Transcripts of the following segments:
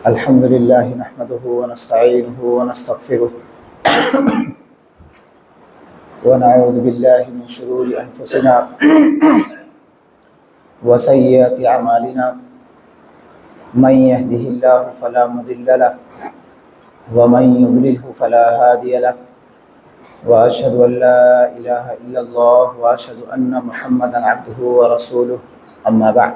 الحمد لله نحمده ونستعينه ونستغفره ونعوذ بالله من شرور أنفسنا وسيئات أعمالنا من يهده الله فلا مضل له ومن يضلله فلا هادي له وأشهد أن لا إله إلا الله وأشهد أن محمدا عبده ورسوله أما بعد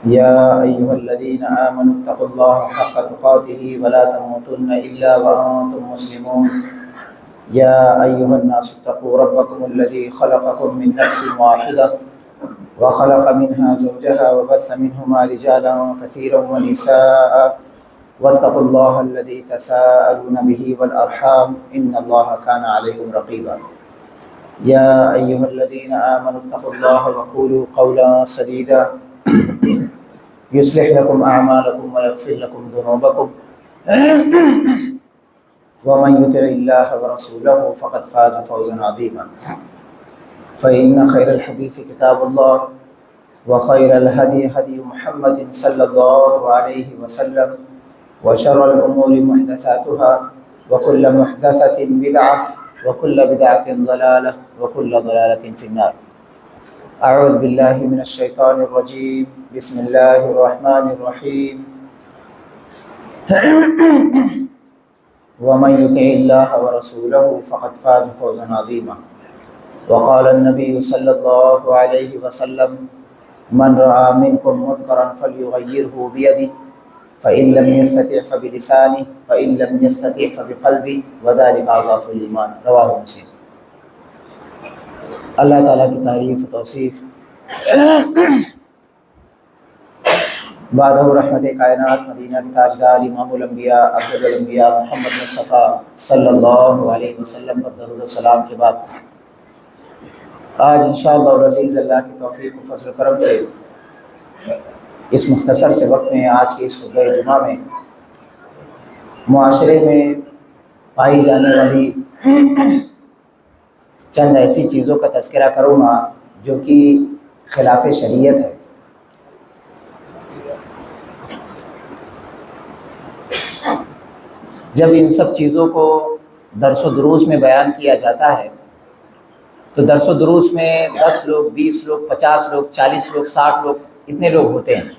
يا أيها الذين آمنوا اتقوا الله حق تقاته ولا تموتن إلا وأنتم مسلمون يا أيها الناس اتقوا ربكم الذي خلقكم من نفس واحدة وخلق منها زوجها وبث منهما رجالا كثيرا ونساء واتقوا الله الذي تساءلون به والأرحام إن الله كان عليكم رقيبا يا أيها الذين آمنوا اتقوا الله وقولوا قولا سديدا يصلح لكم أعمالكم ويغفر لكم ذنوبكم ومن يطع الله ورسوله فقد فاز فوزا عظيما فإن خير الحديث كتاب الله وخير الهدي هدي محمد صلى الله عليه وسلم وشر الأمور محدثاتها وكل محدثة بدعة وكل بدعة ضلالة وكل ضلالة في النار أعوذ بالله من الشيطان الرجيم بسم الله الرحمن الرحيم ومن يطع الله ورسوله فقد فاز فوزا عظيما وقال النبي صلى الله عليه وسلم من رأى منكم منكرا فليغيره بيده فإن لم يستطع فبلسانه فإن لم يستطع فبقلبه وذلك أضعف الإيمان رواه مسلم۔ اللہ تعالیٰ کی تعریف و توصیف بادہ رحمت کائنات مدینہ کے تاجدار امام الانبیاء افضل الانبیاء محمد مصطفیٰ صلی اللہ علیہ وسلم پر درود و سلام کے بعد آج انشاءاللہ العزیز اللہ کی توفیق و فضل و کرم سے اس مختصر سے وقت میں آج کے اس خطبہ جمعہ میں معاشرے میں پائی جانے والی چند ایسی چیزوں کا تذکرہ کروں گا جو کہ خلاف شریعت ہے۔ جب ان سب چیزوں کو درس و دروس میں بیان کیا جاتا ہے تو درس و دروس میں 10 لوگ 20 لوگ 50 لوگ 40 لوگ 60 لوگ اتنے لوگ ہوتے ہیں،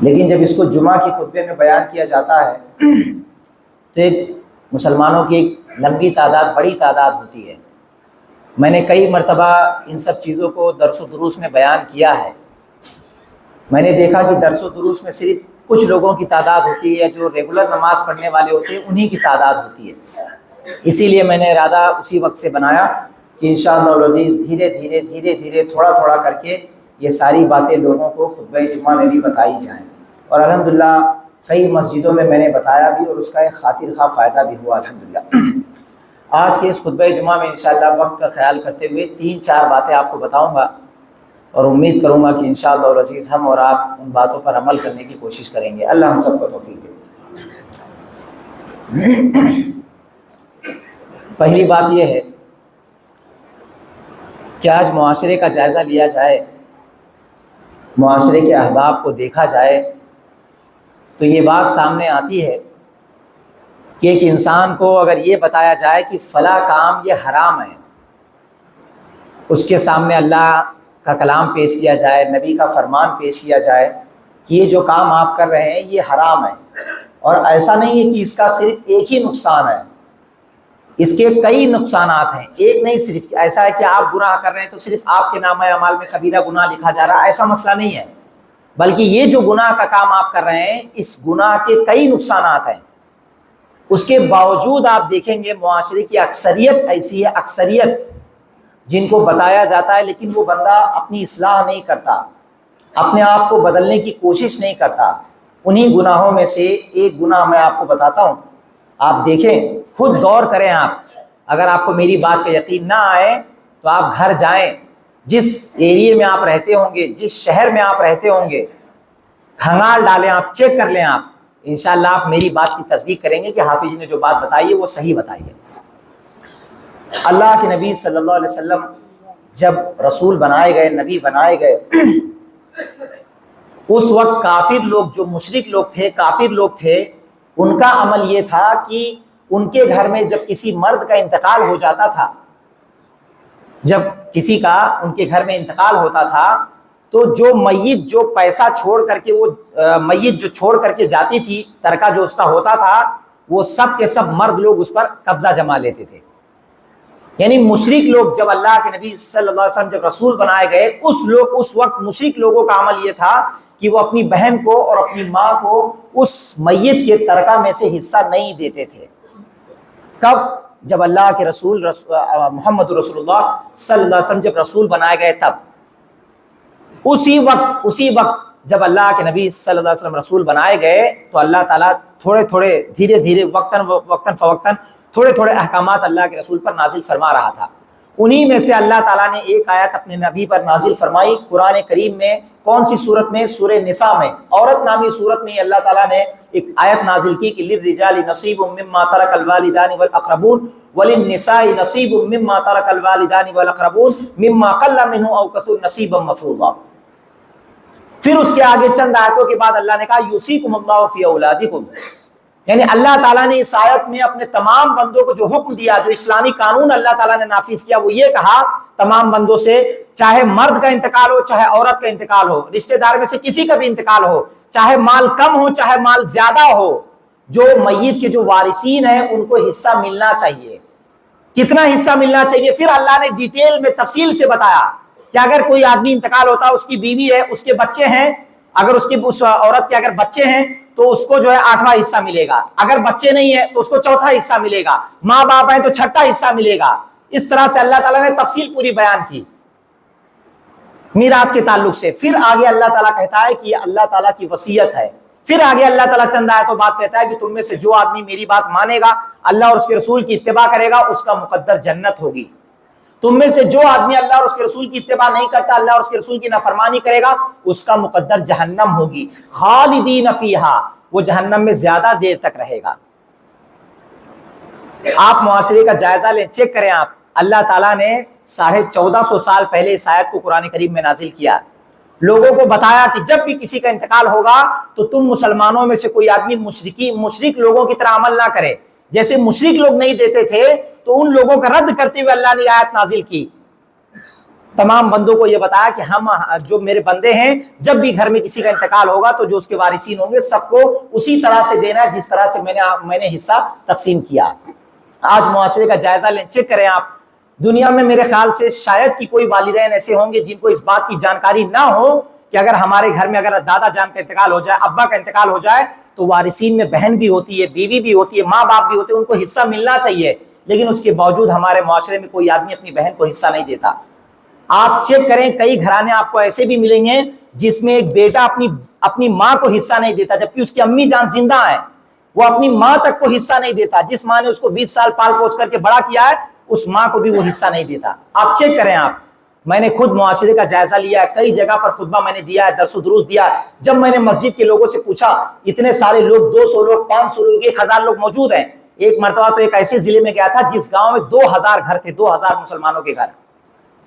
لیکن جب اس کو جمعہ کی خطبے میں بیان کیا جاتا ہے تو ایک مسلمانوں کی ایک لمبی تعداد بڑی تعداد ہوتی ہے۔ میں نے کئی مرتبہ ان سب چیزوں کو درس و دروس میں بیان کیا ہے۔ میں نے دیکھا کہ درس و دروس میں صرف کچھ لوگوں کی تعداد ہوتی ہے جو ریگولر نماز پڑھنے والے ہوتے ہیں، انہی کی تعداد ہوتی ہے۔ اسی لیے میں نے ارادہ اسی وقت سے بنایا کہ انشاءاللہ العزیز دھیرے دھیرے تھوڑا تھوڑا کر کے یہ ساری باتیں لوگوں کو خطبہ جمعہ میں بھی بتائی جائیں، اور الحمدللہ کئی مسجدوں میں نے بتایا بھی اور اس کا ایک خاطر خواہ فائدہ بھی ہوا الحمدللہ۔ آج کے اس خطبہ جمعہ میں انشاءاللہ وقت کا خیال کرتے ہوئے 3-4 باتیں آپ کو بتاؤں گا، اور امید کروں گا کہ انشاءاللہ العزیز ہم اور آپ ان باتوں پر عمل کرنے کی کوشش کریں گے۔ اللہ ہم سب کو توفیق دے۔ پہلی بات یہ ہے کہ آج معاشرے کا جائزہ لیا جائے، معاشرے کے احباب کو دیکھا جائے تو یہ بات سامنے آتی ہے کہ ایک انسان کو اگر یہ بتایا جائے کہ فلاں کام یہ حرام ہے، اس کے سامنے اللہ کا کلام پیش کیا جائے، نبی کا فرمان پیش کیا جائے کہ یہ جو کام آپ کر رہے ہیں یہ حرام ہے، اور ایسا نہیں ہے کہ اس کا صرف ایک ہی نقصان ہے، اس کے کئی نقصانات ہیں، ایک نہیں صرف ایسا ہے کہ آپ گناہ کر رہے ہیں تو صرف آپ کے نامہ اعمال میں کبیرہ گناہ لکھا جا رہا ہے، ایسا مسئلہ نہیں ہے، بلکہ یہ جو گناہ کا کام آپ کر رہے ہیں اس گناہ کے کئی نقصانات ہیں۔ اس کے باوجود آپ دیکھیں گے معاشرے کی اکثریت ایسی ہے، اکثریت جن کو بتایا جاتا ہے لیکن وہ بندہ اپنی اصلاح نہیں کرتا، اپنے آپ کو بدلنے کی کوشش نہیں کرتا۔ انہی گناہوں میں سے ایک گناہ میں آپ کو بتاتا ہوں، آپ دیکھیں، خود غور کریں۔ آپ اگر آپ کو میری بات کا یقین نہ آئے تو آپ گھر جائیں، جس ایریے میں آپ رہتے ہوں گے، جس شہر میں آپ رہتے ہوں گے، کھنگال ڈالیں، آپ چیک کر لیں، آپ انشاءاللہ آپ میری بات کی تصدیق کریں گے کہ حافظ جی نے جو بات بتائی ہے وہ صحیح بتائی ہے۔ اللہ کے نبی صلی اللہ علیہ وسلم جب رسول بنائے گئے، نبی بنائے گئے، اس وقت کافر لوگ، جو مشرک لوگ تھے، کافر لوگ تھے، ان کا عمل یہ تھا کہ ان کے گھر میں جب کسی مرد کا انتقال ہو جاتا تھا، جب کسی کا ان کے گھر میں انتقال ہوتا تھا، تو جو میت جو پیسہ چھوڑ کر کے، وہ میت جو چھوڑ کر کے جاتی تھی، ترکہ جو اس کا ہوتا تھا، وہ سب کے سب مرد لوگ اس پر قبضہ جما لیتے تھے۔ یعنی مشرک لوگ جب اللہ کے نبی صلی اللہ علیہ وسلم جب رسول بنائے گئے، اس وقت مشرک لوگوں کا عمل یہ تھا کہ وہ اپنی بہن کو اور اپنی ماں کو اس میت کے ترکہ میں سے حصہ نہیں دیتے تھے۔ کب؟ جب اللہ کے رسول محمد رسول اللہ صلی اللہ علیہ وسلم جب رسول بنائے گئے، تب اسی وقت جب اللہ کے نبی صلی اللہ علیہ وسلم رسول بنائے گئے، تو اللہ تعالیٰ تھوڑے دھیرے دھیرے وقتاً فوقتاً تھوڑے احکامات اللہ کے رسول پر نازل فرما رہا تھا۔ انہی میں سے اللہ تعالیٰ نے ایک آیت اپنے نبی پر نازل فرمائی قرآن کریم میں۔ کون سی صورت میں؟ سورہ نساء میں، عورت نامی صورت میں اللہ تعالیٰ نے ایک آیت نازل کی کہ للرجال نصیب مما ترک الوالدان والاقربون وللنساء نصیب مما ترک الوالدان والاقربون مما قل منه او كثر نصیبا مفروضا۔ پھر اس کے آگے چند آیتوں کے بعد اللہ نے کہا یوصیکم اللہ فی اولادکم، یعنی اللہ تعالیٰ نے اس آیت میں اپنے تمام بندوں کو جو حکم دیا، جو اسلامی قانون اللہ تعالیٰ نے نافذ کیا، وہ یہ کہا تمام بندوں سے، چاہے مرد کا انتقال ہو چاہے عورت کا انتقال ہو، رشتہ دار میں سے کسی کا بھی انتقال ہو، چاہے مال کم ہو چاہے مال زیادہ ہو، جو میت کے جو وارثین ہیں ان کو حصہ ملنا چاہیے۔ کتنا حصہ ملنا چاہیے؟ پھر اللہ نے ڈیٹیل میں تفصیل سے بتایا کہ اگر کوئی آدمی انتقال ہوتا ہے، اس کی بیوی ہے، اس کے بچے ہیں، اگر اس عورت کے اگر بچے ہیں تو اس کو جو ہے 8واں حصہ ملے گا، اگر بچے نہیں ہیں تو اس کو 4تھا حصہ ملے گا، ماں باپ ہیں تو 6ٹھا حصہ ملے گا۔ اس طرح سے اللہ تعالیٰ نے تفصیل پوری بیان کی میراث کے تعلق سے۔ پھر آگے اللہ تعالیٰ کہتا ہے کہ یہ اللہ تعالیٰ کی وصیت ہے۔ پھر آگے اللہ تعالیٰ چند آیتوں بعد کہتا ہے کہ تم میں سے جو آدمی میری بات مانے گا، اللہ اور اس کے رسول کی اتباع کرے گا، اس کا مقدر جنت ہوگی۔ تم میں سے جو آدمی اللہ اور اس کے رسول کی اتباع نہیں کرتا، اللہ اور اس کے رسول کی نافرمانی کرے گا، اس کا مقدر جہنم ہوگی، خالدین فیہا، وہ جہنم میں زیادہ دیر تک رہے گا۔ آپ معاشرے کا جائزہ لیں، چیک کریں آپ، اللہ تعالیٰ نے 1450 سال پہلے اس آیت کو قرآن کریم میں نازل کیا، لوگوں کو بتایا کہ جب بھی کسی کا انتقال ہوگا تو تم مسلمانوں میں سے کوئی آدمی مشرک لوگوں کی طرح عمل نہ کرے۔ جیسے مشرک لوگ نہیں دیتے تھے تو ان لوگوں کا رد کرتے ہوئے اللہ نے آیت نازل کی، تمام بندوں کو یہ بتایا کہ ہم جو میرے بندے ہیں، جب بھی گھر میں کسی کا انتقال ہوگا تو جو اس کے وارثین ہوں گے سب کو اسی طرح سے دینا ہے جس طرح سے میں نے حصہ تقسیم کیا۔ آج معاشرے کا جائزہ لیں، چیک کریں آپ، دنیا میں میرے خیال سے شاید کہ کوئی والدین ایسے ہوں گے جن کو اس بات کی جانکاری نہ ہو کہ اگر ہمارے گھر میں اگر دادا جان کا انتقال ہو جائے، ابا کا انتقال ہو جائے، تو وارثین میں بہن بھی ہوتی ہے، بیوی بھی ہوتی ہے، ماں باپ بھی ہوتے ہیں، ان کو حصہ ملنا چاہیے، لیکن اس کے باوجود ہمارے معاشرے میں کوئی آدمی اپنی بہن کو حصہ نہیں دیتا۔ آپ چیک کریں، کئی گھرانے آپ کو ایسے بھی ملیں گے جس میں ایک بیٹا اپنی ماں کو حصہ نہیں دیتا، جبکہ اس کی امی جان زندہ ہے، وہ اپنی ماں تک کو حصہ نہیں دیتا، جس ماں نے اس کو 20 سال پال پوس کر کے بڑا کیا ہے، اس ماں کو بھی وہ حصہ نہیں دیتا۔ آپ چیک کریں آپ، میں نے خود معاشرے کا جائزہ لیا ہے، کئی جگہ پر خطبہ میں نے دیا ہے، درس و دروس دیا ہے۔ جب میں نے مسجد کے لوگوں سے پوچھا، اتنے سارے لوگ، 200 لوگ، 500 لوگ، 1000 لوگ موجود ہیں۔ ایک مرتبہ تو ایک ایسے ضلع میں گیا تھا جس گاؤں میں 2000 گھر تھے، 2000 مسلمانوں کے گھر۔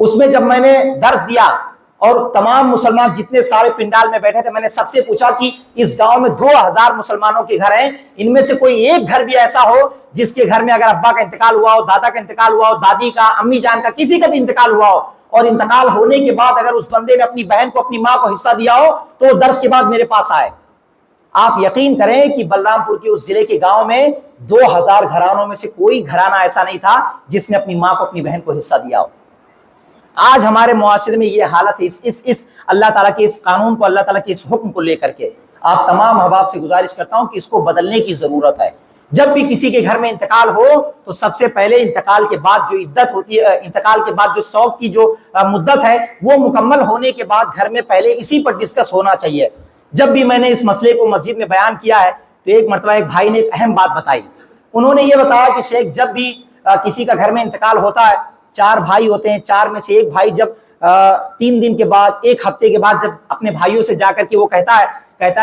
اس میں جب میں نے درس دیا اور تمام مسلمان جتنے سارے پنڈال میں بیٹھے تھے، میں نے سب سے پوچھا کہ اس گاؤں میں 2000 مسلمانوں کے گھر ہیں، ان میں سے کوئی ایک گھر بھی ایسا ہو جس کے گھر میں اگر ابا کا انتقال ہوا ہو، دادا کا انتقال ہوا ہو، دادی کا، امی جان کا، کسی کا بھی انتقال ہوا ہو، اور انتقال ہونے کے بعد اگر اس بندے نے اپنی بہن کو، اپنی ماں کو حصہ دیا ہو تو وہ درس کے بعد میرے پاس آئے۔ آپ یقین کریں کہ بلرام پور کے اس ضلع کے گاؤں میں 2000 گھرانوں میں سے کوئی گھرانہ ایسا نہیں تھا جس نے اپنی ماں کو، اپنی بہن کو حصہ دیا ہو۔ آج ہمارے معاشرے میں یہ حالت ہے، اس اللہ تعالیٰ کے اس قانون کو، اللہ تعالیٰ کے اس حکم کو لے کر کے آپ تمام احباب سے گزارش کرتا ہوں کہ اس کو بدلنے کی ضرورت ہے۔ جب بھی کسی کے گھر میں انتقال ہو تو سب سے پہلے انتقال کے بعد جو عدت ہوتی ہے، انتقال کے بعد جو سوگ کی جو مدت ہے، وہ مکمل ہونے کے بعد گھر میں پہلے اسی پر ڈسکس ہونا چاہیے۔ جب بھی میں نے اس مسئلے کو مسجد میں بیان کیا ہے تو ایک مرتبہ ایک بھائی نے ایک اہم بات بتائی۔ انہوں نے یہ بتایا کہ شیخ، جب بھی کسی کا گھر میں انتقال ہوتا ہے، 4 بھائی ہوتے ہیں، 4 میں سے ایک بھائی جب 3 دن کے بعد، 1 ہفتے کے بعد جب اپنے بھائیوں سے جا کر کے وہ کہتا ہے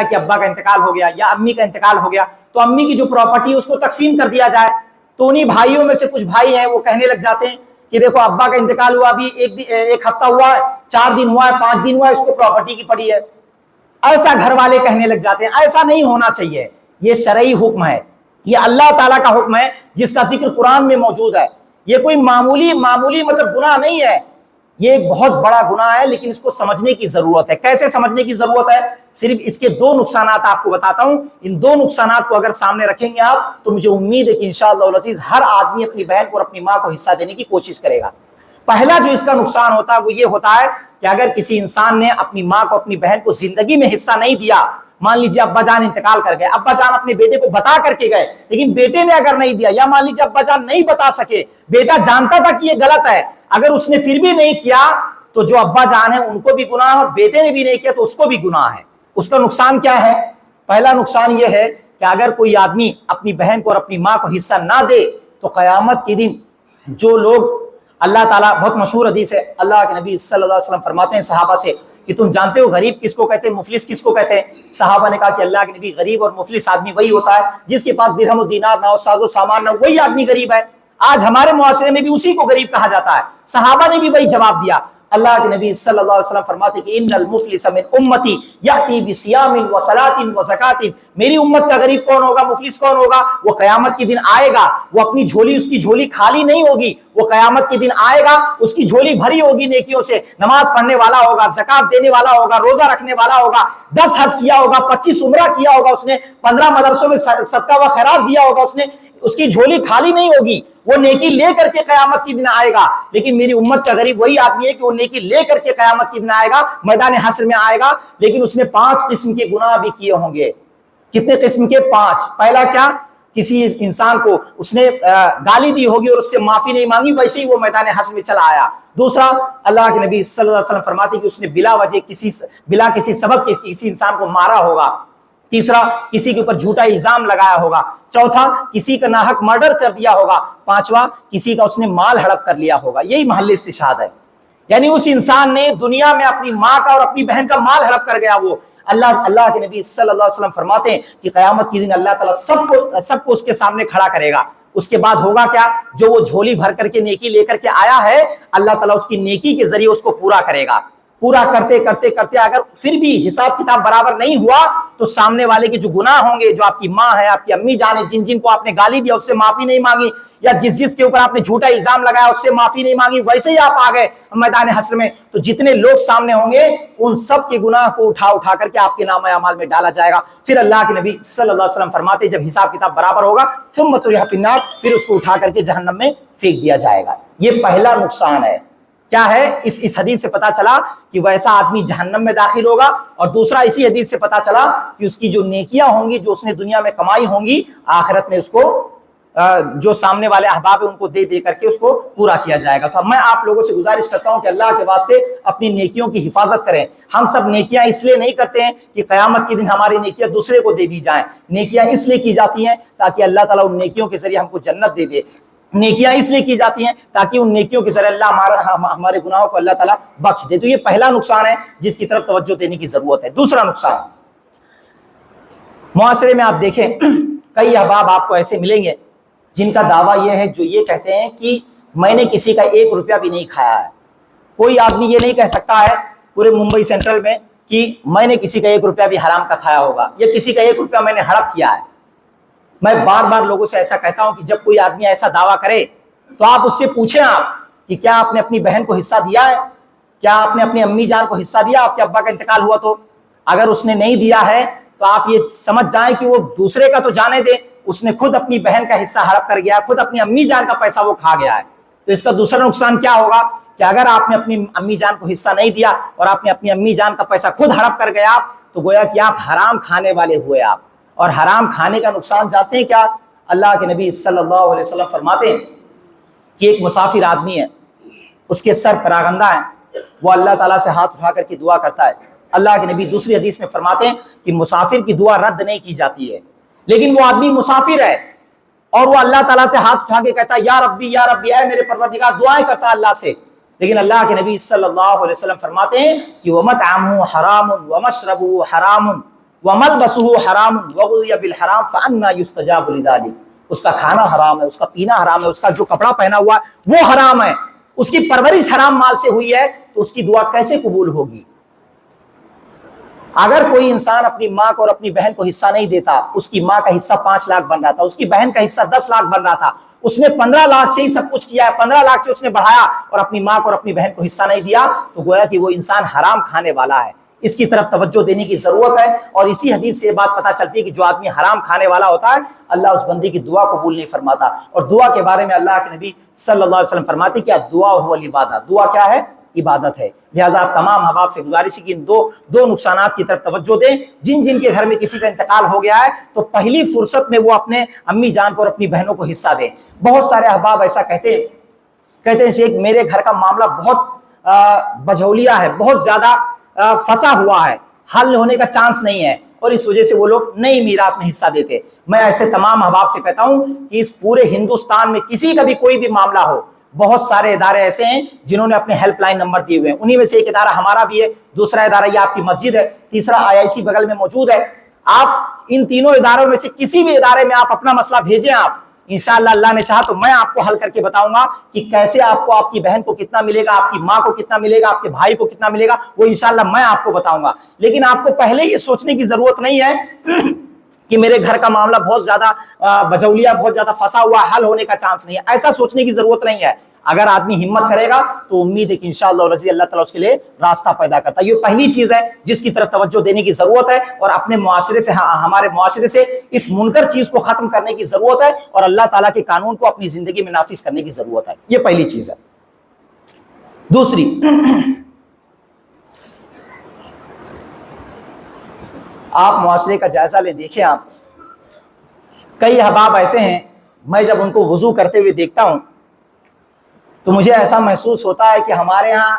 کہ ابا کا انتقال ہو گیا یا امی کا انتقال ہو گیا، تو امی کی جو پراپرٹی ہے اس کو تقسیم کر دیا جائے، تو انہی بھائیوں میں سے کچھ بھائی ہیں وہ کہنے لگ جاتے ہیں کہ دیکھو ابا کا انتقال ہوا، ابھی 1 ہفتہ ہوا ہے، 4 دن ہوا ہے، 5 دن ہوا ہے، اس کو پراپرٹی کی پڑی ہے۔ ایسا گھر والے کہنے لگ جاتے ہیں. ایسا نہیں ہونا چاہیے. یہ شرعی حکم ہے, یہ اللہ تعالیٰ کا حکم ہے جس کا ذکر قرآن میں موجود ہے. یہ کوئی معمولی مطلب گناہ نہیں ہے, یہ ایک بہت بڑا گناہ ہے, لیکن اس کو سمجھنے کی ضرورت ہے. کیسے سمجھنے کی ضرورت ہے؟ صرف اس کے 2 نقصانات آپ کو بتاتا ہوں. ان 2 نقصانات کو اگر سامنے رکھیں گے آپ تو مجھے امید ہے کہ انشاءاللہ العزیز ہر آدمی اپنی بہن کو اور اپنی ماں کو حصہ دینے کی کوشش کرے گا. پہلا جو اس کا نقصان ہوتا ہے وہ یہ ہوتا ہے کہ اگر کسی انسان نے اپنی ماں کو اپنی بہن کو زندگی میں حصہ نہیں دیا, مان لیجیے ابا جان انتقال کر گئے, ابا جان اپنے بیٹے کو بتا کر کے گئے لیکن بیٹے نے اگر نہیں دیا, یا مان لیجیے ابا جان نہیں بتا سکے, بیٹا جانتا تھا کہ یہ غلط ہے, اگر اس نے پھر بھی نہیں کیا تو جو ابا جان ہیں ان کو بھی گناہ ہے, اور بیٹے نے بھی نہیں کیا تو اس کو بھی گناہ ہے. اس کا نقصان کیا ہے؟ پہلا نقصان یہ ہے کہ اگر کوئی آدمی اپنی بہن کو اور اپنی ماں کو حصہ نہ دے تو قیامت کے دن جو لوگ, اللہ تعالیٰ, بہت مشہور حدیث ہے, اللہ کے نبی صلی اللہ علیہ وسلم فرماتے ہیں صحابہ سے کہ تم جانتے ہو غریب کس کو کہتے ہیں, مفلس کس کو کہتے ہیں؟ صحابہ نے کہا کہ اللہ کے نبی غریب اور مفلس آدمی وہی ہوتا ہے جس کے پاس درہم و دینار نہ ہو, ساز و سامان نہ ہو, وہی آدمی غریب ہے. آج ہمارے معاشرے میں بھی اسی کو غریب کہا جاتا ہے. صحابہ نے بھی وہی جواب دیا. اللہ کے نبی صلی اللہ علیہ وسلم فرماتے کہ ان المفلس من امتی یاتی بصیام و صلاۃ و زکات, میری امت کا غریب کون ہوگا, مفلس کون ہوگا؟ وہ قیامت کے دن آئے گا, وہ اپنی جھولی, اس کی جھولی خالی نہیں ہوگی, وہ قیامت کے دن آئے گا, اس کی جھولی بھری ہوگی نیکیوں سے, نماز پڑھنے والا ہوگا, زکات دینے والا ہوگا, روزہ رکھنے والا ہوگا, 10 حج کیا ہوگا, 25 عمرہ کیا ہوگا اس نے, 15 مدرسوں میں صدقہ و خیرات دیا ہوگا اس نے, اس کی جھولی خالی نہیں ہوگی, وہ نیکی لے کر کے قیامت کے دن آئے گا. لیکن میری امت کا غریب وہی آدمی ہے کہ وہ نیکی لے کر کے قیامت کے دن آئے گا, میدان حشر میں آئے گا, لیکن اس نے 5 قسم کے گناہ بھی کیے ہوں گے. کتنے قسم کے؟ 5. پہلا کیا؟ کسی انسان کو اس نے گالی دی ہوگی اور اس سے معافی نہیں مانگی, ویسے ہی وہ میدان حشر میں چلا آیا. دوسرا, اللہ کے نبی صلی اللہ علیہ وسلم فرماتے کہ اس نے بلا وجہ بلا کسی سبب کے کسی انسان کو مارا ہوگا. تیسرا, کسی کے اوپر جھوٹا الزام لگایا ہوگا. چوتھا, کسی کا ناحق مرڈر کر دیا ہوگا. پانچواں, کسی کا اس نے مال ہڑپ کر لیا ہوگا. یہی محل استشہاد ہے, یعنی اس انسان نے دنیا میں اپنی ماں کا اور اپنی بہن کا مال ہڑپ کر گیا. وہ اللہ کے نبی صلی اللہ علیہ وسلم فرماتے ہیں کہ قیامت کے دن اللہ تعالیٰ سب کو اس کے سامنے کھڑا کرے گا. اس کے بعد ہوگا کیا؟ جو وہ جھولی بھر کر کے نیکی لے کر کے آیا ہے, اللہ تعالیٰ اس کی نیکی کے ذریعے اس کو پورا کرے گا. پورا کرتے کرتے کرتے اگر پھر بھی حساب کتاب برابر نہیں ہوا تو سامنے والے کے جو گناہ ہوں گے, جو آپ کی ماں ہے, آپ کی امی جان ہے, جن کو آپ نے گالی دیا اس سے معافی نہیں مانگی, یا جس کے اوپر آپ نے جھوٹا الزام لگایا اس سے معافی نہیں مانگی, ویسے ہی آپ آ گئے میدان حشر میں, تو جتنے لوگ سامنے ہوں گے ان سب کے گناہ کو اٹھا کر کے آپ کے نامہ اعمال میں ڈالا جائے گا. پھر اللہ کے نبی صلی اللہ علیہ وسلم فرماتے جب حساب کتاب برابر ہوگا ثم طرح فی النار, پھر اس کو اٹھا کر کے جہنم میں پھینک دیا جائے گا. یہ پہلا نقصان ہے. کیا ہے؟ اس حدیث سے پتا چلا کہ ویسا آدمی جہنم میں داخل ہوگا, اور دوسرا اسی حدیث سے پتا چلا کہ اس کی جو نیکیاں ہوں گی, جو اس نے دنیا میں کمائی ہوں گی, آخرت میں اس کو جو سامنے والے احباب ہیں ان کو دے کر کے اس کو پورا کیا جائے گا. تو میں آپ لوگوں سے گزارش کرتا ہوں کہ اللہ کے واسطے اپنی نیکیوں کی حفاظت کریں. ہم سب نیکیاں اس لیے نہیں کرتے ہیں کہ قیامت کے دن ہماری نیکیاں دوسرے کو دے دی جائیں. نیکیاں اس لیے کی جاتی ہیں تاکہ اللہ تعالیٰ ان نیکیوں کے ذریعے ہم کو جنت دے دے. نیکیاں اس لیے کی جاتی ہیں تاکہ ان نیکیوں کے ذریعے اللہ ہمارے گناہوں کو اللہ تعالیٰ بخش دے. تو یہ پہلا نقصان ہے جس کی طرف توجہ دینے کی ضرورت ہے. دوسرا نقصان, معاشرے میں آپ دیکھیں کئی احباب آپ کو ایسے ملیں گے جن کا دعویٰ یہ ہے, جو یہ کہتے ہیں کہ میں نے کسی کا 1 روپیہ بھی نہیں کھایا ہے. کوئی آدمی یہ نہیں کہہ سکتا ہے پورے ممبئی سینٹرل میں کہ میں نے کسی کا 1 روپیہ بھی حرام کا کھایا ہوگا, یا کسی کا 1 روپیہ میں نے ہڑپ کیا ہے. میں بار بار لوگوں سے ایسا کہتا ہوں کہ جب کوئی آدمی ایسا دعویٰ کرے تو آپ اس سے پوچھیں آپ کہ کیا آپ نے اپنی بہن کو حصہ دیا ہے, کیا آپ نے اپنی امی جان کو حصہ دیا آپ کے ابا کا انتقال ہوا تو؟ اگر اس نے نہیں دیا ہے تو آپ یہ سمجھ جائیں کہ وہ دوسرے کا تو جانے دے, اس نے خود اپنی بہن کا حصہ ہڑپ کر گیا, خود اپنی امی جان کا پیسہ وہ کھا گیا ہے. تو اس کا دوسرا نقصان کیا ہوگا کہ اگر آپ نے اپنی امی جان کو حصہ نہیں دیا اور آپ نے اپنی امی جان کا پیسہ خود ہڑپ کر گیا تو گویا کہ آپ حرام کھانے والے ہوئے آپ. اور حرام کھانے کا نقصان جانتے ہیں کیا؟ اللہ کے نبی صلی اللہ علیہ وسلم فرماتے ہیں کہ ایک مسافر آدمی ہے, اس کے سر پراگندہ ہیں, وہ اللہ تعالیٰ سے ہاتھ اٹھا کر کے دعا کرتا ہے. اللہ کے نبی دوسری حدیث میں فرماتے ہیں کہ مسافر کی دعا رد نہیں کی جاتی ہے, لیکن وہ آدمی مسافر ہے اور وہ اللہ تعالیٰ سے ہاتھ اٹھا کے کہتا ہے یا ربی اے میرے پروردگار, دعائیں کرتا ہے اللہ سے. لیکن اللہ کے نبی صلی اللہ علیہ وسلم فرماتے ہیں کہ وَمَطْعَمُهُ حَرَامٌ وَمَشْرَبُهُ حَرَامٌ وَمَلْبَسُهُ حَرَامٌ وَغُذِيَ بِالْحَرَامِ فَأَنَّىٰ يُسْتَجَابُ لِذَٰلِكَ. اس کا کھانا حرام ہے, اس کا پینا حرام ہے, اس کا جو کپڑا پہنا ہوا ہے وہ حرام ہے, اس کی پرورش حرام مال سے ہوئی ہے, تو اس کی دعا کیسے قبول ہوگی؟ اگر کوئی انسان اپنی ماں کو اور اپنی بہن کو حصہ نہیں دیتا، اس کی ماں کا حصہ 5 لاکھ بن رہا تھا، اس کی بہن کا حصہ 10 لاکھ بن رہا تھا، اس نے 15 لاکھ سے ہی سب کچھ کیا ہے، 15 لاکھ سے اس نے بڑھایا اور اپنی ماں کو اور اپنی بہن کو حصہ نہیں دیا، تو گویا کہ وہ انسان حرام کھانے والا ہے۔ اس کی طرف توجہ دینے کی ضرورت ہے، اور اسی حدیث سے یہ بات پتہ چلتی ہے کہ جو آدمی حرام کھانے والا ہوتا ہے اللہ اس بندے کی دعا قبول نہیں فرماتا۔ اور دعا کے بارے میں اللہ کے نبی صلی اللہ علیہ وسلم فرماتے کہ دعا هو العبادہ، دعا کیا ہے؟ عبادت ہے۔ لہٰذا آپ تمام احباب سے گزارش ہے کہ ان دو نقصانات کی طرف توجہ دیں۔ جن کے گھر میں کسی کا انتقال ہو گیا ہے تو پہلی فرصت میں وہ اپنے امی جان کو اور اپنی بہنوں کو حصہ دیں۔ بہت سارے احباب ایسا کہتے ہیں شیخ میرے گھر کا معاملہ بہت بجھولیا ہے، بہت زیادہ پھنسا ہوا ہے، حل ہونے کا چانس نہیں ہے، اور اس وجہ سے وہ لوگ نہیں میراث میں حصہ دیتے۔ میں ایسے تمام احباب سے کہتا ہوں کہ اس پورے ہندوستان میں کسی کا بھی کوئی بھی معاملہ ہو، بہت سارے ادارے ایسے ہیں جنہوں نے اپنے ہیلپ لائن نمبر دیے ہوئے ہیں، انہی میں سے ایک ادارہ ہمارا بھی ہے، دوسرا ادارہ یہ آپ کی مسجد ہے، تیسرا IIC بغل میں موجود ہے۔ آپ ان تینوں اداروں میں سے کسی بھی ادارے میں آپ اپنا مسئلہ بھیجیں، آپ انشاءاللہ اللہ نے چاہا تو میں آپ کو حل کر کے بتاؤں گا کہ کیسے آپ کو آپ کی بہن کو کتنا ملے گا، آپ کی ماں کو کتنا ملے گا، آپ کے بھائی کو کتنا ملے گا، وہ انشاءاللہ میں آپ کو بتاؤں گا۔ لیکن آپ کو پہلے یہ سوچنے کی ضرورت نہیں ہے کہ میرے گھر کا معاملہ بہت زیادہ بجولیا، بہت زیادہ پھنسا ہوا، حل ہونے کا چانس نہیں ہے، ایسا سوچنے کی ضرورت نہیں ہے۔ اگر آدمی ہمت کرے گا تو امید ہے کہ انشاءاللہ رضی اللہ تعالیٰ اس کے لیے راستہ پیدا کرتا ہے۔ یہ پہلی چیز ہے جس کی طرف توجہ دینے کی ضرورت ہے، اور اپنے معاشرے سے، ہمارے معاشرے سے اس منکر چیز کو ختم کرنے کی ضرورت ہے، اور اللہ تعالیٰ کے قانون کو اپنی زندگی میں نافذ کرنے کی ضرورت ہے۔ یہ پہلی چیز ہے۔ دوسری، آپ معاشرے کا جائزہ لے، دیکھیں آپ کئی احباب ایسے ہیں، میں جب ان کو وضو کرتے ہوئے دیکھتا ہوں تو مجھے ایسا محسوس ہوتا ہے کہ ہمارے ہاں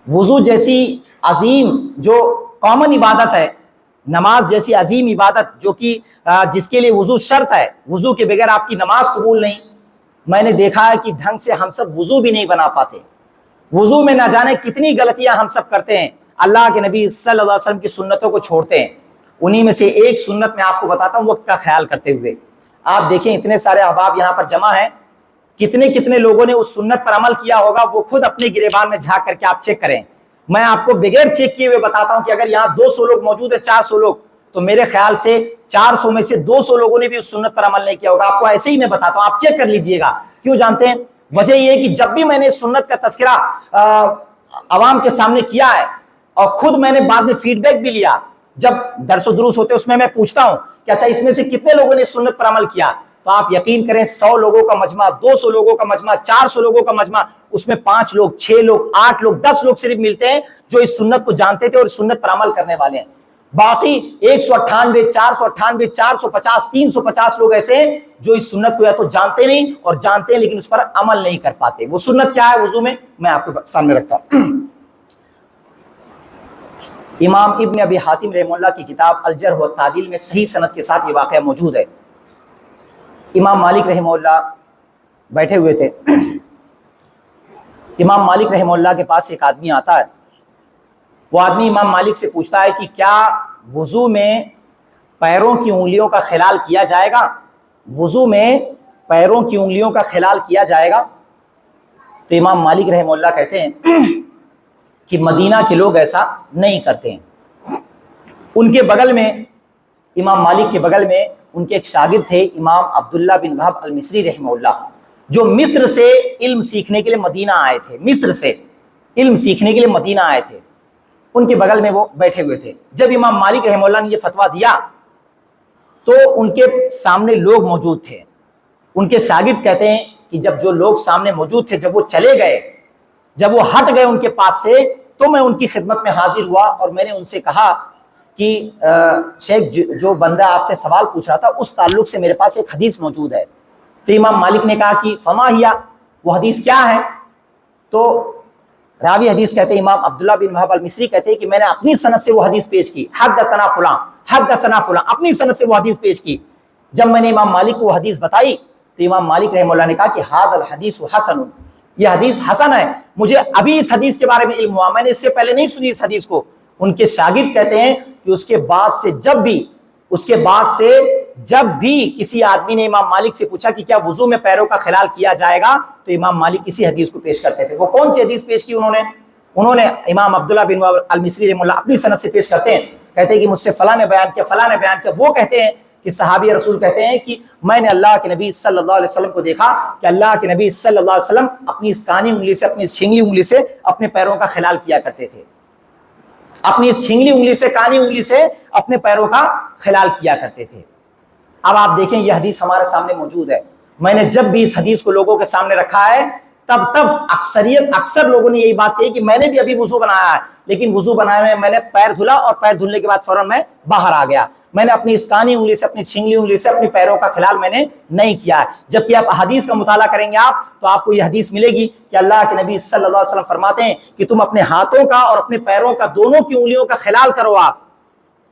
وضو جیسی عظیم جو کامن عبادت ہے، نماز جیسی عظیم عبادت جو کہ جس کے لیے وضو شرط ہے، وضو کے بغیر آپ کی نماز قبول نہیں، میں نے دیکھا ہے کہ ڈھنگ سے ہم سب وضو بھی نہیں بنا پاتے۔ وضو میں نہ جانے کتنی غلطیاں ہم سب کرتے ہیں، اللہ کے نبی صلی اللہ علیہ وسلم کی سنتوں کو چھوڑتے ہیں۔ انہی میں سے ایک سنت میں آپ کو بتاتا ہوں، وقت کا خیال کرتے ہوئے۔ آپ دیکھیں اتنے سارے احباب یہاں پر جمع ہیں، کتنے لوگوں نے اس سنت پر عمل کیا ہوگا، وہ خود اپنے گریبان میں جھانک کر کے آپ چیک کریں۔ میں آپ کو بغیر چیک کیے ہوئے بتاتا ہوں کہ اگر یہاں 200 لوگ موجود ہیں، 400 لوگ، تو میرے خیال سے 400 میں سے 200 لوگوں نے بھی اس سنت پر عمل نہیں کیا ہوگا۔ آپ کو ایسے ہی میں بتاتا ہوں، آپ چیک کر لیجئے گا۔ کیوں جانتے ہیں؟ وجہ یہ ہے کہ جب بھی میں نے سنت کا تذکرہ عوام کے سامنے کیا ہے، اور خود میں نے بعد میں فیڈ بیک بھی لیا، جب درس و دروس ہوتے اس میں پوچھتا ہوں کہ اچھا اس میں سے کتنے لوگوں نے سنت پر عمل کیا، تو آپ یقین کریں 100 لوگوں کا مجمع، 200 لوگوں کا مجمع، 400 لوگوں کا مجمع، اس میں 5 لوگ، 6 لوگ، 8 لوگ، 10 لوگ صرف ملتے ہیں جو اس سنت کو جانتے تھے اور اس سنت پر عمل کرنے والے ہیں۔ باقی 198، 498، 450، 350 لوگ ایسے ہیں جو اس سنت کو یا تو جانتے نہیں، اور جانتے ہیں لیکن اس پر عمل نہیں کر پاتے۔ وہ سنت کیا ہے وضو میں آپ کے سامنے رکھتا ہوں۔ امام ابن ابی حاتم رحمہ اللہ کی کتاب الجرح والتعدیل میں صحیح سند کے ساتھ یہ واقعہ موجود ہے۔ امام مالک رحمہ اللہ بیٹھے ہوئے تھے، امام مالک رحمہ اللہ کے پاس ایک آدمی آتا ہے، وہ آدمی امام مالک سے پوچھتا ہے کہ کیا وضو میں پیروں کی انگلیوں کا خلال کیا جائے گا؟ وضو میں پیروں کی انگلیوں کا خلال کیا جائے گا؟ تو امام مالک رحمہ اللہ کہتے ہیں کہ مدینہ کے لوگ ایسا نہیں کرتے ہیں۔ ان کے بغل میں، امام مالک کے بغل میں ان کے ایک شاگرد تھے امام عبداللہ بن وہب المصری رحمہ اللہ، جو مصر سے علم سیکھنے کے لیے مدینہ آئے تھے، مصر سے علم سیکھنے کے لیے مدینہ آئے تھے۔ ان کے بغل میں وہ بیٹھے ہوئے تھے۔ جب امام مالک رحمہ اللہ نے یہ فتویٰ دیا تو ان کے سامنے لوگ موجود تھے۔ ان کے شاگرد کہتے ہیں کہ جب جو لوگ سامنے موجود تھے، جب وہ چلے گئے، جب وہ ہٹ گئے ان کے پاس سے، تو میں ان کی خدمت میں حاضر ہوا اور میں نے ان سے کہا کہ شیخ جو بندہ آپ سے سوال پوچھ رہا تھا اس تعلق سے میرے پاس ایک حدیث موجود ہے۔ تو امام مالک نے کہا کہ فما ہیا، وہ حدیث کیا ہے؟ تو راوی حدیث کہتے ہیں امام عبداللہ بن وہب المصری کہتے ہیں کہ میں نے اپنی سند سے وہ حدیث پیش کی، حدثنا فلاں، حدثنا فلاں، اپنی سند سے وہ حدیث پیش کی۔ جب میں نے امام مالک کو وہ حدیث بتائی تو امام مالک رحمہ اللہ نے کہا کہ ھذا الحدیث حسن، یہ حدیث حسن ہے، مجھے ابھی اس حدیث کے بارے میں علم ہوا، میں نے اس سے پہلے نہیں سنی اس حدیث کو۔ ان کے شاگرد کہتے ہیں کہ اس کے بعد سے جب بھی کسی آدمی نے امام مالک سے پوچھا کہ کیا وضو میں پیروں کا خلال کیا جائے گا، تو امام مالک اسی حدیث کو پیش کرتے تھے۔ وہ کون سی حدیث پیش کی انہوں نے؟ انہوں نے امام عبداللہ بن المصری رحمہ اللہ اپنی سند سے پیش کرتے ہیں، کہتے ہیں کہ مجھ سے فلاں نے بیان کیا، فلاں نے بیان کیا. وہ کہتے ہیں کہ صحابی رسول کہتے ہیں کہ میں نے اللہ کے نبی صلی اللہ علیہ وسلم کو دیکھا کہ اللہ کے نبی صلی اللہ علیہ وسلم اپنی اس کانی انگلی سے، اپنی اس چھنگلی انگلی سے اپنے پیروں کا خلال کیا کرتے تھے. اپنی اس چھنگلی انگلی سے، کانی انگلی سے اپنے پیروں کا خلال کیا کرتے تھے. اب آپ دیکھیں یہ حدیث ہمارے سامنے موجود ہے. میں نے جب بھی اس حدیث کو لوگوں کے سامنے رکھا ہے تب اکثر لوگوں نے یہی بات کہی کہ میں نے بھی ابھی وضو بنایا ہے، لیکن وضو بنائے میں میں نے پیر دھلا اور پیر دھلنے کے بعد فوراً میں باہر آ گیا. میں نے اپنی اس کانی انگلی سے، اپنی چھنگلی انگلی سے اپنے پیروں کا خلال میں نے نہیں کیا ہے. جبکہ آپ حدیث کا مطالعہ کریں گے آپ تو آپ کو یہ حدیث ملے گی کہ اللہ کے نبی صلی اللہ علیہ وسلم فرماتے ہیں کہ تم اپنے ہاتھوں کا اور اپنے پیروں کا، دونوں کی انگلیوں کا خلال کرو آپ.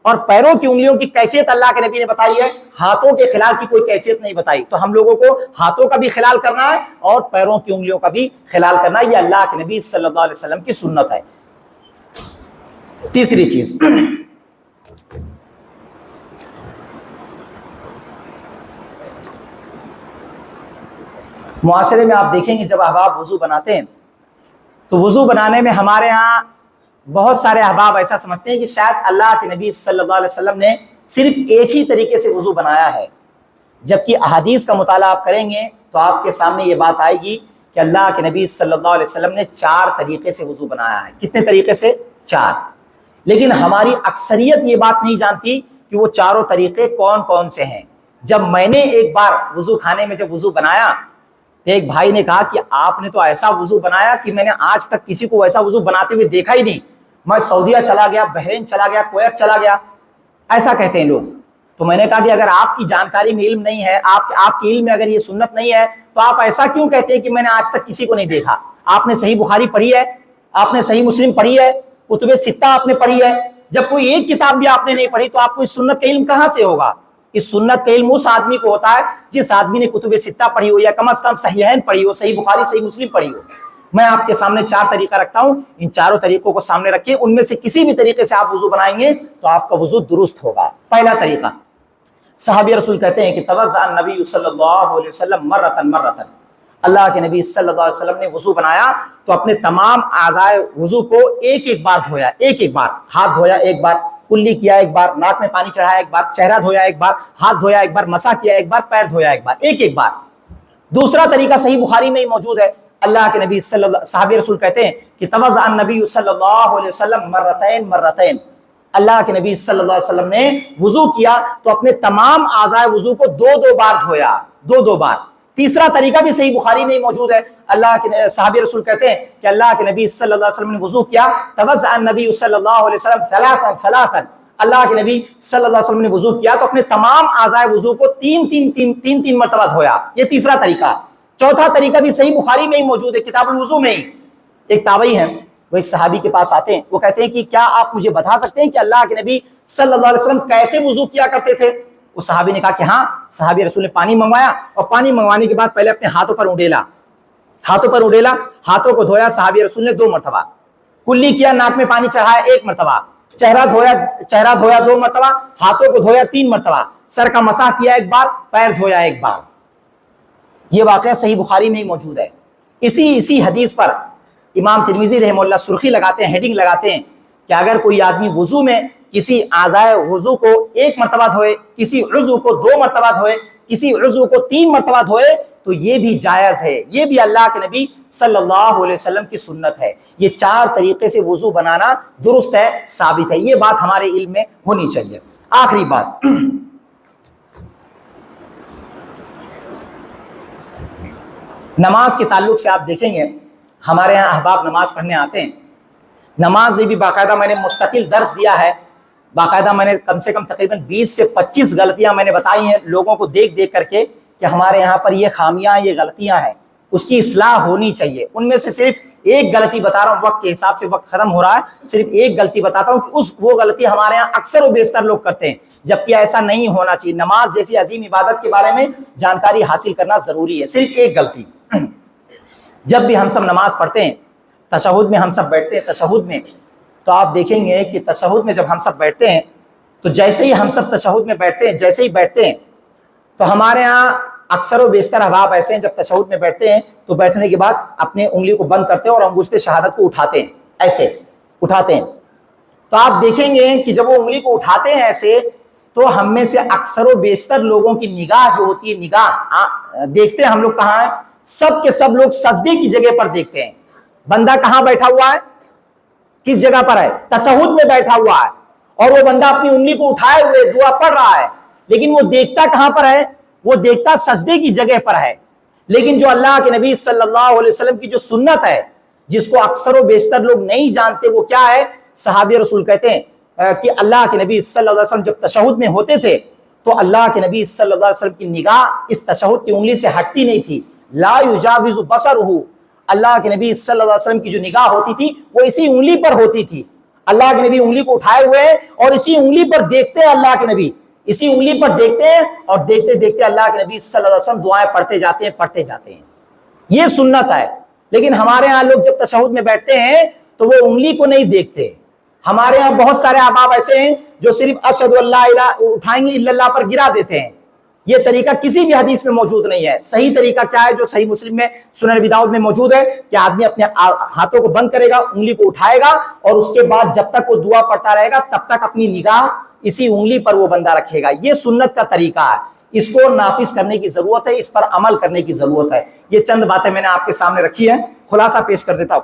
اور پیروں کی انگلیوں کی کیفیت اللہ کے نبی نے بتائی ہے، ہاتھوں کے خلال کی کوئی کیفیت نہیں بتائی. تو ہم لوگوں کو ہاتھوں کا بھی خلال کرنا ہے اور پیروں کی انگلیوں کا بھی خلال کرنا ہے. یہ اللہ کے نبی صلی اللہ علیہ وسلم کی سنت ہے. تیسری چیز، معاشرے میں آپ دیکھیں گے جب احباب وضو بناتے ہیں تو وضو بنانے میں ہمارے ہاں بہت سارے احباب ایسا سمجھتے ہیں کہ شاید اللہ کے نبی صلی اللہ علیہ وسلم نے صرف ایک ہی طریقے سے وضو بنایا ہے. جبکہ احادیث کا مطالعہ آپ کریں گے تو آپ کے سامنے یہ بات آئے گی کہ اللہ کے نبی صلی اللہ علیہ وسلم نے 4 طریقے سے وضو بنایا ہے. کتنے طریقے سے؟ 4. لیکن ہماری اکثریت یہ بات نہیں جانتی کہ وہ چاروں طریقے کون کون سے ہیں. جب میں نے ایک بار وضو خانے میں جب وضو بنایا تو ایک بھائی نے کہا کہ آپ نے تو ایسا وضو بنایا کہ میں نے آج تک کسی کو ایسا وضو بناتے ہوئے دیکھا ہی نہیں. میں سعودیہ چلا گیا، بحرین چلا گیا، کویت چلا گیا، ایسا کہتے ہیں لوگ. تو میں نے کہا کہ اگر آپ کی جانکاری میں علم نہیں ہے، آپ کے علم میں اگر یہ سنت نہیں ہے تو آپ ایسا کیوں کہتے ہیں کہ میں نے آج تک کسی کو نہیں دیکھا؟ آپ نے صحیح بخاری پڑھی ہے، آپ نے صحیح مسلم پڑھی ہے، کتب ستہ آپ نے پڑھی ہے. جب کوئی ایک کتاب بھی آپ نے نہیں پڑھی تو آپ کو اس سنت کا علم کہاں سے ہوگا؟ اس سنت کا علم اس آدمی کو ہوتا ہے جس آدمی نے کتب ستہ پڑھی ہو یا کم از کم صحیحین پڑھی ہو، صحیح بخاری، صحیح مسلم پڑھی ہو. میں آپ کے سامنے 4 طریقہ رکھتا ہوں، ان چاروں طریقوں کو سامنے رکھیں، ان میں سے کسی بھی طریقے سے آپ وضو بنائیں گے تو آپ کا وضو درست ہوگا. پہلا طریقہ، صحابی رسول کہتے ہیں کہ توضأ النبی صلی اللہ علیہ وسلم مرتن، اللہ کے نبی صلی اللہ علیہ وسلم نے وضو بنایا تو اپنے تمام اعضائے وضو کو ایک ایک بار دھویا. ایک بار ہاتھ دھویا، ایک بار کلی کیا، ایک بار ناک میں پانی چڑھایا، ایک بار چہرہ دھویا، ایک بار ہاتھ دھویا، ایک بار مسح کیا، ایک بار پیر دھویا، ایک بار. دوسرا طریقہ صحیح بخاری میں ہی موجود ہے. اللہ کے نبی صحابی رسول کہتے ہیں کہ توضأ النبی صلی اللہ علیہ وسلم مرتین، اللہ کے نبی صلی اللہ علیہ وسلم نے وضو کیا تو اپنے تمام اعضائے وضو کو 2 بار دھویا، 2 بار. تیسرا طریقہ بھی صحیح بخاری میں ہی موجود ہے. اللہ کے صحابی رسول کہتے ہیں کہ اللہ کے نبی صلی اللہ علیہ وسلم نے وضو کیا، توضأ النبی صلی اللہ علیہ وسلم ثلاثا، اللہ کے نبی صلی اللہ علیہ وسلم نے وضو کیا تو اپنے تمام اعضائے وضو کو تین مرتبہ دھویا. یہ تیسرا طریقہ. چوتھا طریقہ بھی صحیح بخاری میں ہی موجود ہے، کتاب الوضو میں ہی. ایک تابعی ہیں، وہ ایک صحابی کے پاس آتے ہیں، وہ کہتے ہیں کہ کیا آپ مجھے بتا سکتے ہیں کہ اللہ کے نبی صلی اللہ علیہ وسلم کیسے وضو کیا کرتے تھے؟ اس صحابی نے کہا کہ ہاں. صحابی رسول نے پانی منگوایا اور پانی منگوانے کے بعد پہلے اپنے ہاتھوں پر اڈیلا، ہاتھوں کو دھویا. صحابی رسول نے 2 مرتبہ کلی کیا، ناک میں پانی چڑھایا 1 مرتبہ، چہرہ دھویا 2 مرتبہ، ہاتھوں کو دھویا 3 مرتبہ، سر کا مسح کیا 1 بار، پیر دھویا 1 بار. یہ واقعہ صحیح بخاری میں ہی موجود ہے. اسی حدیث پر امام ترمذی رحمہ اللہ سرخی لگاتے ہیں، ہیڈنگ لگاتے ہیں کہ اگر کوئی آدمی وضو میں کسی اعضائے وضو کو 1 مرتبہ دھوئے، کسی عضو کو 2 مرتبہ دھوئے، کسی عضو کو 3 مرتبہ دھوئے تو یہ بھی جائز ہے. یہ بھی اللہ کے نبی صلی اللہ علیہ وسلم کی سنت ہے. یہ 4 طریقے سے وضو بنانا درست ہے، ثابت ہے. یہ بات ہمارے علم میں ہونی چاہیے. آخری بات، نماز کے تعلق سے آپ دیکھیں گے ہمارے یہاں احباب نماز پڑھنے آتے ہیں. نماز میں بھی باقاعدہ میں نے مستقل درس دیا ہے، باقاعدہ میں نے کم سے کم تقریباً 20 سے 25 غلطیاں میں نے بتائی ہیں لوگوں کو دیکھ کر کے کہ ہمارے یہاں پر یہ خامیاں، یہ غلطیاں ہیں، اس کی اصلاح ہونی چاہیے. ان میں سے صرف ایک غلطی بتا رہا ہوں، وقت کے حساب سے وقت ختم ہو رہا ہے، صرف ایک غلطی بتاتا ہوں کہ وہ غلطی ہمارے یہاں اکثر و بیشتر لوگ کرتے ہیں، جبکہ ایسا نہیں ہونا چاہیے. نماز جیسی عظیم عبادت کے بارے میں جانکاری حاصل کرنا ضروری ہے. صرف ایک غلطی، جب بھی ہم سب نماز پڑھتے ہیں، تشہد میں ہم سب بیٹھتے ہیں، تشہد میں تو آپ دیکھیں گے کہ تشہد میں جب ہم سب بیٹھتے ہیں تو جیسے ہی ہم سب تشہد میں بیٹھتے ہیں تو ہمارے ہاں اکثر و بیشتر احباب ایسے ہیں جب تشہد میں بیٹھتے ہیں تو بیٹھنے کے بعد اپنے انگلی کو بند کرتے ہیں اور انگشت شہادت کو اٹھاتے ہیں. ایسے اٹھاتے ہیں. تو آپ دیکھیں گے کہ جب وہ انگلی کو اٹھاتے ہیں ایسے تو ہم میں سے اکثر و بیشتر لوگوں کی نگاہ جو ہوتی ہے, نگاہ دیکھتے ہیں ہم لوگ کہاں ہیں, سب کے سب لوگ سجدے کی جگہ پر دیکھتے ہیں. بندہ کہاں بیٹھا ہوا ہے, کس جگہ پر ہے, تشہد میں بیٹھا ہوا ہے, اور وہ بندہ اپنی انگلی کو اٹھائے ہوئے دعا پڑھ رہا ہے, لیکن وہ دیکھتا کہاں پر ہے, وہ دیکھتا سجدے کی جگہ پر ہے. لیکن جو اللہ کے نبی صلی اللہ علیہ وسلم کی جو سنت ہے, جس کو اکثر و بیشتر لوگ نہیں جانتے, وہ کیا ہے؟ صحابی رسول کہتے ہیں کہ اللہ کے نبی صلی اللہ علیہ وسلم جب تشہد میں ہوتے تھے تو اللہ کے نبی صلی اللہ علیہ وسلم کی نگاہ اس تشہد کی انگلی سے ہٹتی نہیں تھی. لا یجاوز بصرہ, اللہ کے نبی صلی اللہ علیہ وسلم کی جو نگاہ ہوتی تھی وہ اسی انگلی پر ہوتی تھی. اللہ کے نبی انگلی کو اٹھائے ہوئے ہیں اور اسی انگلی پر دیکھتے ہیں, اللہ کے نبی اسی انگلی پر دیکھتے ہیں, اور دیکھتے دیکھتے اللہ کے نبی صلی اللہ علیہ وسلم دعائیں پڑھتے جاتے ہیں. یہ سنت ہے. لیکن ہمارے ہاں لوگ جب تشہد میں بیٹھتے ہیں تو وہ انگلی کو نہیں دیکھتے. ہمارے ہاں بہت سارے احباب ایسے ہیں جو صرف اشہد اللہ الہ اٹھائیں گے الا اللہ پر گرا دیتے ہیں. یہ طریقہ کسی بھی حدیث میں موجود نہیں ہے. صحیح طریقہ کیا ہے جو صحیح مسلم میں, سنن ابی داؤد میں موجود ہے, کہ آدمی اپنے ہاتھوں کو بند کرے گا, انگلی کو اٹھائے گا, اور اس کے بعد جب تک وہ دعا پڑھتا رہے گا تب تک اپنی نگاہ اسی انگلی پر وہ بندہ رکھے گا. یہ سنت کا طریقہ ہے. اس کو نافذ کرنے کی ضرورت ہے, اس پر عمل کرنے کی ضرورت ہے. یہ چند باتیں میں نے آپ کے سامنے رکھی ہیں, خلاصہ پیش کر دیتا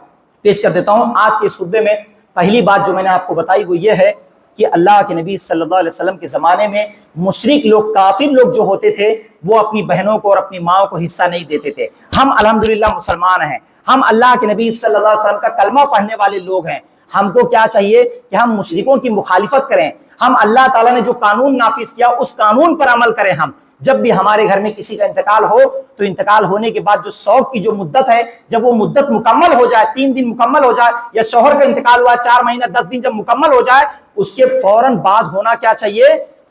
ہوں. آج کے اس خطبے میں پہلی بات جو میں نے آپ کو بتائی وہ یہ ہے کہ اللہ کے نبی صلی اللہ علیہ وسلم کے زمانے میں مشرک لوگ, کافر لوگ جو ہوتے تھے, وہ اپنی بہنوں کو اور اپنی ماؤں کو حصہ نہیں دیتے تھے. ہم الحمدللہ مسلمان ہیں, ہم اللہ کے نبی صلی اللہ علیہ وسلم کا کلمہ پڑھنے والے لوگ ہیں. ہم کو کیا چاہیے کہ ہم مشرکوں کی مخالفت کریں. ہم اللہ تعالیٰ نے جو قانون نافذ کیا اس قانون پر عمل کریں. ہم جب بھی ہمارے گھر میں کسی کا انتقال ہو تو انتقال ہونے کے بعد جو شوق کی جو مدت ہے, جب وہ مدت مکمل ہو جائے, 3 دن مکمل ہو جائے, یا شوہر کا انتقال ہوا 4 مہینہ 10 دن جب مکمل ہو جائے, اس کے فوراً بعد ہونا کیا چاہیے,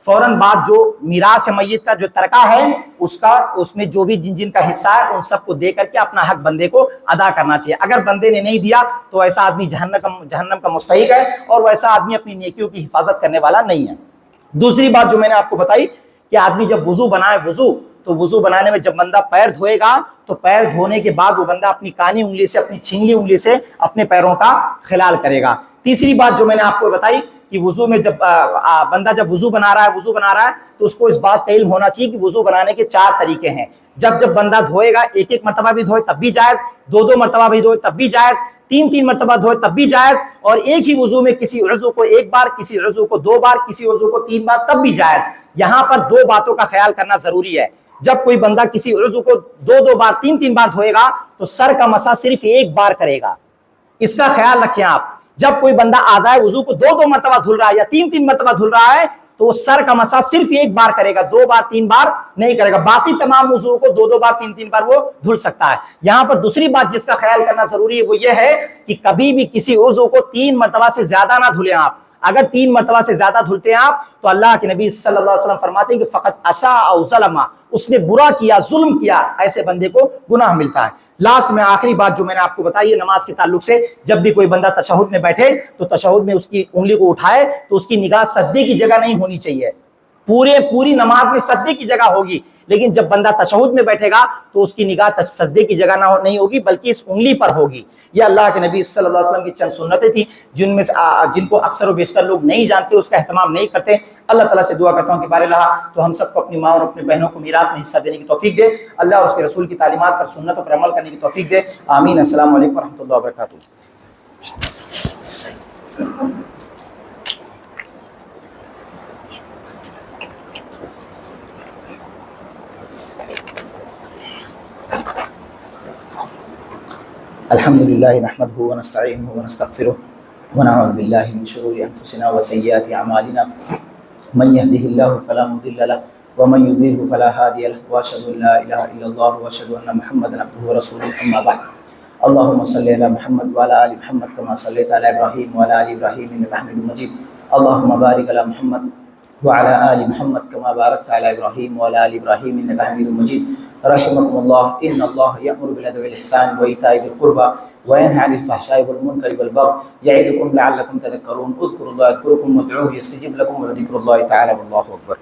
فوراً بعد جو میراث میت کا جو ترکہ ہے اس میں جو بھی جن کا حصہ ہے ان سب کو دے کر کے اپنا حق بندے کو ادا کرنا چاہیے. اگر بندے نے نہیں دیا تو ایسا آدمی جہنم کا مستحق ہے, اور ویسا آدمی اپنی نیکیوں کی حفاظت کرنے والا نہیں ہے. دوسری بات جو میں نے آپ کو بتائی کہ آدمی جب وضو بنائے, تو وضو بنانے میں جب بندہ پیر دھوئے گا تو پیر دھونے کے بعد وہ بندہ اپنی کانی انگلی سے, اپنی چھینگلی انگلی سے اپنے پیروں کا خلال کرے گا. تیسری بات جو میں نے آپ کو بتائی کہ وضو میں جب بندہ جب وضو بنا رہا ہے تو اس کو اس بات کا علم ہونا چاہیے کہ وضو بنانے کے 4 طریقے ہیں. جب بندہ دھوئے گا, ایک مرتبہ بھی دھوئے تب بھی جائز, 2 مرتبہ بھی دھوئے تب بھی جائز, 3 مرتبہ دھوئے تب بھی جائز, اور ایک ہی وضو میں کسی عضو کو 1 بار, کسی عضو کو 2 بار, کسی عضو کو 3 بار تب بھی جائز. یہاں پر 2 باتوں کا خیال کرنا ضروری ہے. جب کوئی بندہ کسی عضو کو 2 بار 3 بار دھوئے گا تو سر کا مسح صرف 1 بار کرے گا. اس کا خیال رکھیں آپ. جب کوئی بندہ اعضائے وضو کو 2 مرتبہ دھل رہا ہے یا 3 مرتبہ دھل رہا ہے تو وہ سر کا مسح صرف 1 بار کرے گا, 2 بار 3 بار نہیں کرے گا. باقی تمام وضو کو 2 بار 3 بار وہ دھل سکتا ہے. یہاں پر دوسری بات جس کا خیال کرنا ضروری ہے وہ یہ ہے کہ کبھی بھی کسی عضو کو 3 مرتبہ سے زیادہ نہ دھلیں آپ. اگر 3 مرتبہ سے زیادہ دھلتے ہیں آپ تو اللہ کے نبی صلی اللہ علیہ وسلم فرماتے ہیں کہ فقط اساء او ظلم, اس نے برا کیا, ظلم کیا, ایسے بندے کو گناہ ملتا ہے. لاسٹ میں آخری بات جو میں نے آپ کو بتائی ہے نماز کے تعلق سے, جب بھی کوئی بندہ تشہد میں بیٹھے تو تشہد میں اس کی انگلی کو اٹھائے تو اس کی نگاہ سجدے کی جگہ نہیں ہونی چاہیے. پوری نماز میں سجدے کی جگہ ہوگی, لیکن جب بندہ تشہد میں بیٹھے گا تو اس کی نگاہ سجدے کی جگہ نہیں ہوگی بلکہ اس انگلی پر ہوگی. یہ اللہ کے نبی صلی اللہ علیہ وسلم کی چند سنتیں تھیں جن کو اکثر و بیشتر لوگ نہیں جانتے, اس کا اہتمام نہیں کرتے. اللہ تعالیٰ سے دعا کرتا ہوں کہ بارے اللہ تو ہم سب کو اپنی ماں اور اپنے بہنوں کو میراث میں حصہ دینے کی توفیق دے. اللہ اور اس کے رسول کی تعلیمات پر, سنتوں پر عمل کرنے کی توفیق دے. آمین. السلام علیکم ورحمۃ اللہ وبرکاتہ. الحمد للہ نحمده ونستعینه ونستغفره ونعوذ باللہ من شرور انفسنا وسیئات اعمالنا من يهده الله فلا مضل له ومن يضلل فلا هادي له واشهد ان لا اله الا الله واشهد ان محمدا عبده ورسوله اما بعد. اللهم صل على محمد وعلى ال محمد كما صليت على ابراهيم وعلى ال ابراهيم انك حميد مجيد. اللهم بارك على محمد وعلى ال محمد كما باركت على ابراهيم وعلى ال ابراهيم انك حميد مجيد. رحمكم الله. ان الله يأمر بالعدل والإحسان وإيتاء ذي القربى وينهى عن الفحشاء والمنكر والبغي يعظكم لعلكم تذكرون. اذكروا الله يذكركم وادعوه يستجب لكم ولذكر الله تعالى والله أكبر.